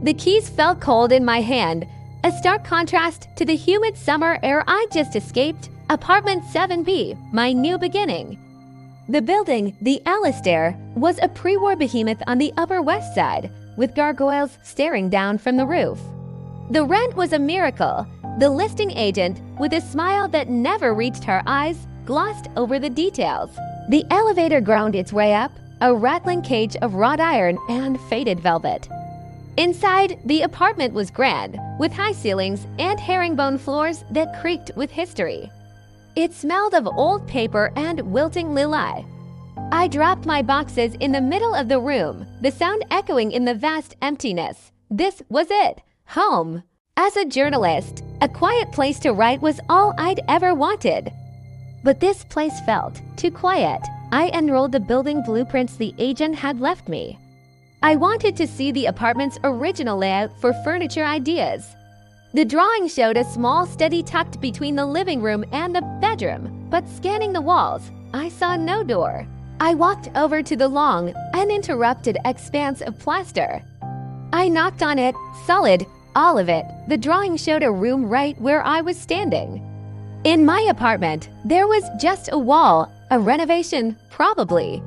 The keys felt cold in my hand, a stark contrast to the humid summer air I just escaped. Apartment 7B, my new beginning. The building, the Alistair, was a pre-war behemoth on the Upper West Side, with gargoyles staring down from the roof. The rent was a miracle. The listing agent, with a smile that never reached her eyes, glossed over the details. The elevator ground its way up, a rattling cage of wrought iron and faded velvet. Inside, the apartment was grand, with high ceilings and herringbone floors that creaked with history. It smelled of old paper and wilting lili. I dropped my boxes in the middle of the room, the sound echoing in the vast emptiness. This was it, home. As a journalist, a quiet place to write was all I'd ever wanted. But this place felt too quiet. I unrolled the building blueprints the agent had left me. I wanted to see the apartment's original layout for furniture ideas. The drawing showed a small study tucked between the living room and the bedroom, but scanning the walls, I saw no door. I walked over to the long, uninterrupted expanse of plaster. I knocked on it, solid, all of it. The drawing showed a room right where I was standing. In my apartment, there was just a wall, a renovation, probably.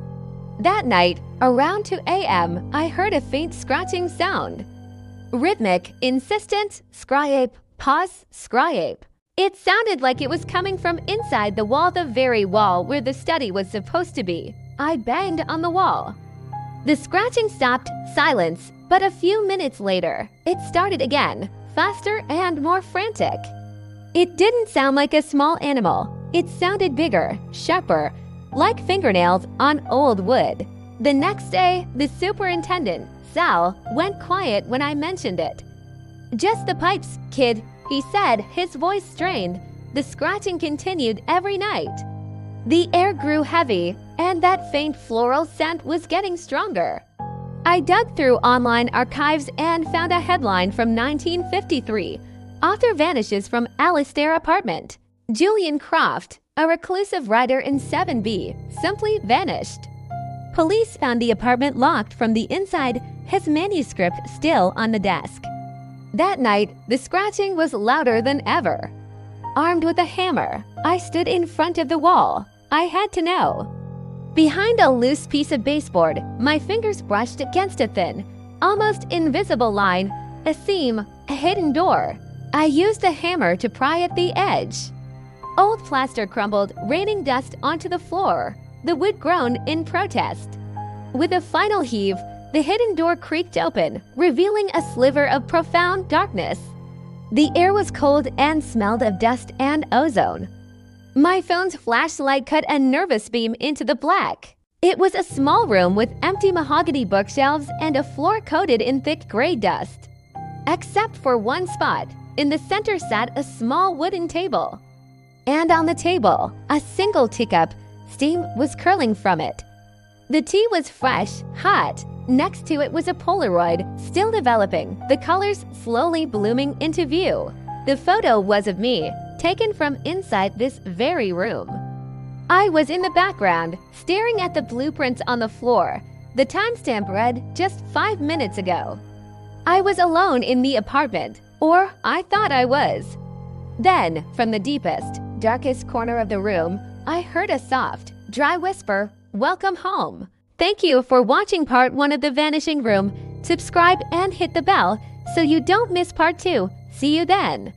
That night, around 2 a.m., I heard a faint scratching sound. Rhythmic, insistent, scry-ape, pause, scry-ape. It sounded like it was coming from inside the wall, the very wall where the study was supposed to be. I banged on the wall. The scratching stopped, silence, but a few minutes later, it started again, faster and more frantic. It didn't sound like a small animal. It sounded bigger, sharper, like fingernails on old wood. The next day, the superintendent, Sal, went quiet when I mentioned it. "Just the pipes, kid," he said, his voice strained. The scratching continued every night. The air grew heavy, and that faint floral scent was getting stronger. I dug through online archives and found a headline from 1953. Author vanishes from Alistair apartment. Julian Croft, a reclusive writer in 7B, simply vanished. Police found the apartment locked from the inside, his manuscript still on the desk. That night, the scratching was louder than ever. Armed with a hammer, I stood in front of the wall. I had to know. Behind a loose piece of baseboard, my fingers brushed against a thin, almost invisible line, a seam, a hidden door. I used the hammer to pry at the edge. Old plaster crumbled, raining dust onto the floor. The wood groaned in protest. With a final heave, the hidden door creaked open, revealing a sliver of profound darkness. The air was cold and smelled of dust and ozone. My phone's flashlight cut a nervous beam into the black. It was a small room with empty mahogany bookshelves and a floor coated in thick gray dust. Except for one spot, in the center sat a small wooden table. And on the table, a single teacup, steam was curling from it. The tea was fresh, hot. Next to it was a Polaroid, still developing, the colors slowly blooming into view. The photo was of me, taken from inside this very room. I was in the background, staring at the blueprints on the floor. The timestamp read just 5 minutes ago. I was alone in the apartment, or I thought I was. Then, from the deepest, darkest corner of the room, I heard a soft, dry whisper, "Welcome home." Thank you for watching part 1 of The Vanishing Room. Subscribe and hit the bell so you don't miss part 2. See you then.